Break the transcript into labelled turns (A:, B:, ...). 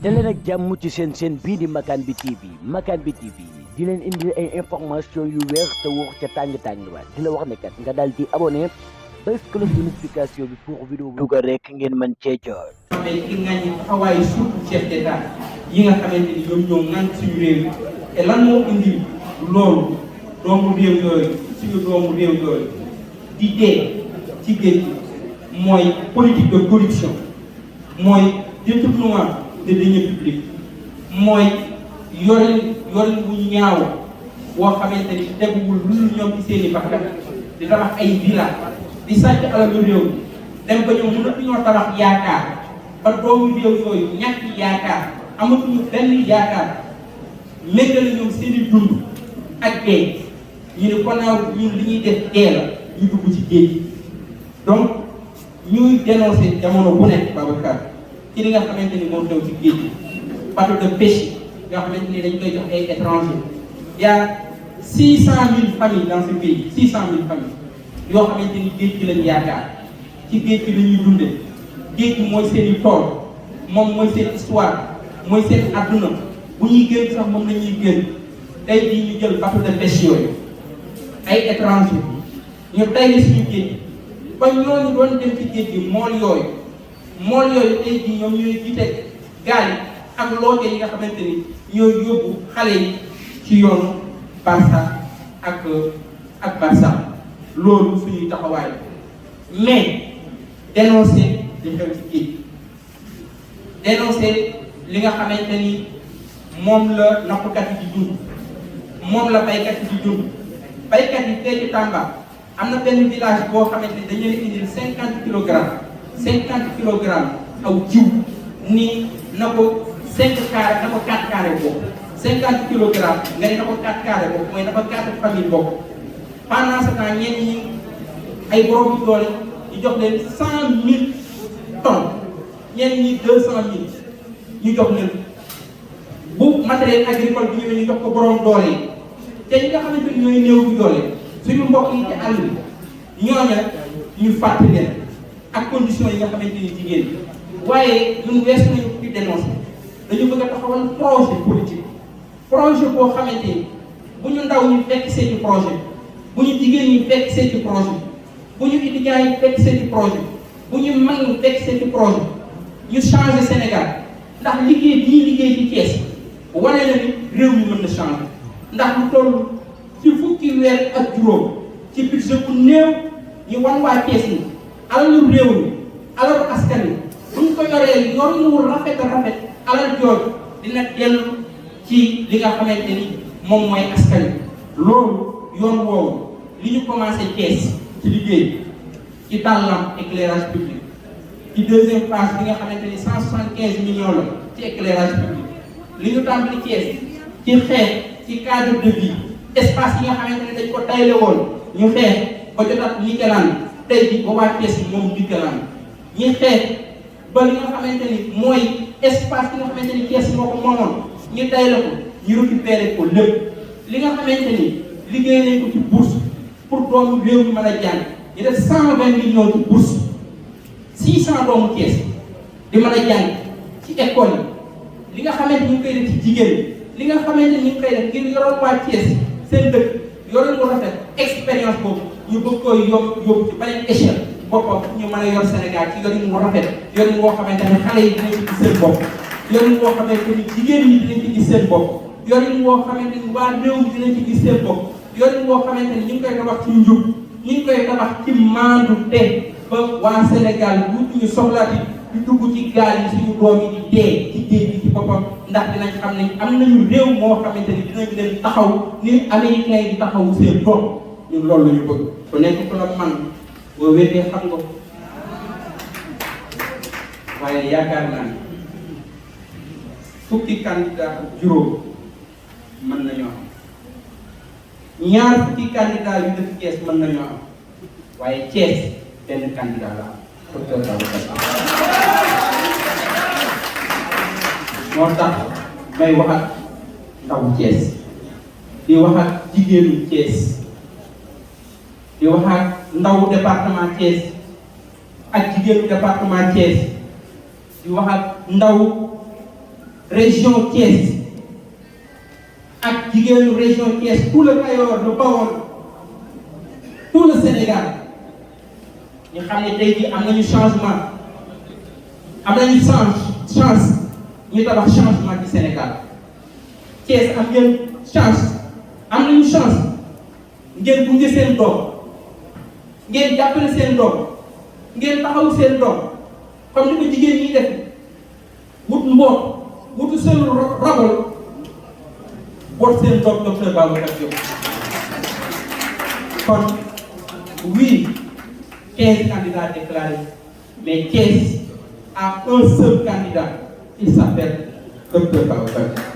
A: daleen ak jàmm ci seen bii di Makan bi TV Makan bi TV di leen indi ay information yu wér te wóor ca tàng-tàng ba di la wax ne kat nga daal di abonné bés cloche de notification bi pour vidéo bu dugal rek ngeen mën cee jot.
B: mais ki nga ñi taxawaayu surtout chef d'état yi nga xamante ni ñoom ñoo ŋànk suñu réew et lan moo indi loolu doomu réew yooyu suñu doomu réew yooyu di dee ci géej mooy politique de corruption mooy détournement de deniers publics mooy yorin bu ñaaw boo xamante ni teguwul lu ñoom ci seen i bakkan di tabax ay villa di sàcc alalu réew mi dem ba ñoom mënatuñoo tabax yaakaar ba doomu réew yooyu ñàkk yaakaar amatuñu benn yaakaar méngale ñoom seen i dund ak dee ñu ne konaaw ñun li ñuy def dee la ñu dugg ci géej donc ñuy dénoncer jamono bu nekk Babacar ci li nga xamante ni moo xew ci géej gi bateau de pêche nga xamante ni dañ koy jox ay étrangers y a 600 000 familles dans ce pays 600 000 familles yoo xamante ni géej gi lañ yaakaar ci géej gi la ñuy dundee géej gi mooy seen i tool moom mooy seen histoire mooy seen adduna bu ñuy génn sax moom la ñuy génn tey jii ñu jël bateau de pêche yooyu ay étrangers ñu tey suñu géej gi ba ñooñu doon dem ci géej gi mool yooyu tey jii ñoom ñooy jiite gaal yi ak loote yi nga xamante ni ñooy yóbbu xale yi ci yoonu Barça ak Barça loolu suñuy taxawaay mais dénoncer li xew ci géej dénoncer li nga xamante ni moom la nappkat yi di dund moom la baykat yi di dund baykat yi tey ci Tamba am na benn village boo xamante ni dañu leen indil 50 kilogrammes aw jiw ni na ko 5 carré na ko 4 carré bokk 50 kilogrammes nga ne na ko 4 carré bokk mooy dafa 4 famille bokk pendant ce temps ñenn ñi ay borom yu doole ñu jox leen 100 000 tonnes ñenn ñi 200 000 ñu jox leen bu matériel agricole bi ñëwee ñu jox ko borom doole yi te ñi nga xamante ni ñooy néew bi doole suñu mbokk yi ci àll bi ñooña ñu fàttali leen ak conditions yi nga xamante ni jigéen ñi waaye ñun weesu nañu ci dénoncer dañu bëgg a taxawal projet boo xamante ni bu ñu ndaw ñu fekk seeni projet bu ñu jigéen ñi fekk seeni projet bu ñu étudiants yi fekk seeni projet bu ñu mag ñi fekk seeni projet ñu changer Sénégal ndax liggéey bi ñuy liggéey ci Thiès wane na ni réew mi mën na changer ndax lu toll ci fukki weer ak juróom ci budget bu néew ñu wan waa Thiès ni alalu réew mi alalu askan wi bu ñu ko yoree yoruñu rafet alal jooju dina dellu ci li nga xamante ni moom mooy askan wi loolu yoon woowu li ñu commencé Thiès ci liggéey ci dàllam éclairage public ci deuxième phase bi nga xamante ni 175 millions la ci éclairage public li ñu tàmbali Thiès ci xeex ci cadre de vie espace yi nga xamante ne dañ ko tayle woon ñu xeex ba jotaat Nikelane tey bi ba waa Thiès moom Nikelane ñu xeex ba li nga xamante ni mooy espace yi nga xamante ni Thiès moo ko moomoon ñu tayle ko ñu récupéré ko lépp li nga xamante ni liggéey nañ ko ci bourse pour doomu réew mi mën a jàng ñu def 120 millions ci bourse 600 doomu Thiès di mën a jàng ci école yi li nga xamante ni ñu koy def ci jigéen li nga xamante ni ñu ngi koy def ngir yoroon waa Thiès seen dëkk yoroon mu rafet expérience boobu ñu bëgg koy yóbbu ci beneen échelle boppam ñu mën a yor Sénégal ci yorin mu rafet yorin woo xamante ne xale yi dinañ ci gis seen bopp yorin woo xamante ni jigéen ñi dinañ ci gis seen bopp yorin woo xamante ni waa réew mi dinañ ci gis seen bopp yorin woo xamante ni ñu ngi koy tabax ci njub ñu ngi koy tabax ci maandu te ba waa Sénégal ñu soxlaati di dugg ci gaal yi suñu doom yi di dee ci géej gi ci boppam ndax dinañ xam ne am nañu réew moo xamante ni dinañ leen taxaw ni américains yi di taxawu seen doom ñun loolu la ñu bëgg ku nekk ku la man boo wéetee xam nga waaye yaakaar naa ni fukki candidat ak juróom mën nañoo am ñaar fukki candidat yu def Thiès mën nañoo am waaye Thiès benn candidat la am docteur moo tax may wax ak ndawu Thiès di wax ak jigéenu Thiès di wax ak ndawu département Thiès ak jigéenu département Thiès di wax ak ndaw région Thiès ak jigéenu région Thiès tout le Kayor le Bawol tout le Sénégal ñu xam ne tey jii am nañu changement am nañu chance ñu tabax changement du Sénégal Thiès am ngeen chance am nañu chance ngeen gunge seen doom ngeen jàppale seen doom ngeen taxaw seen doom comme ni ko jigéen ñi def wut mboot wutu seen rabal boot seen doom docteur Babacar Diop kon oui 15 candidats déclarés mais Thiès a un seul candidat il s'appelle docteur Babacar Diop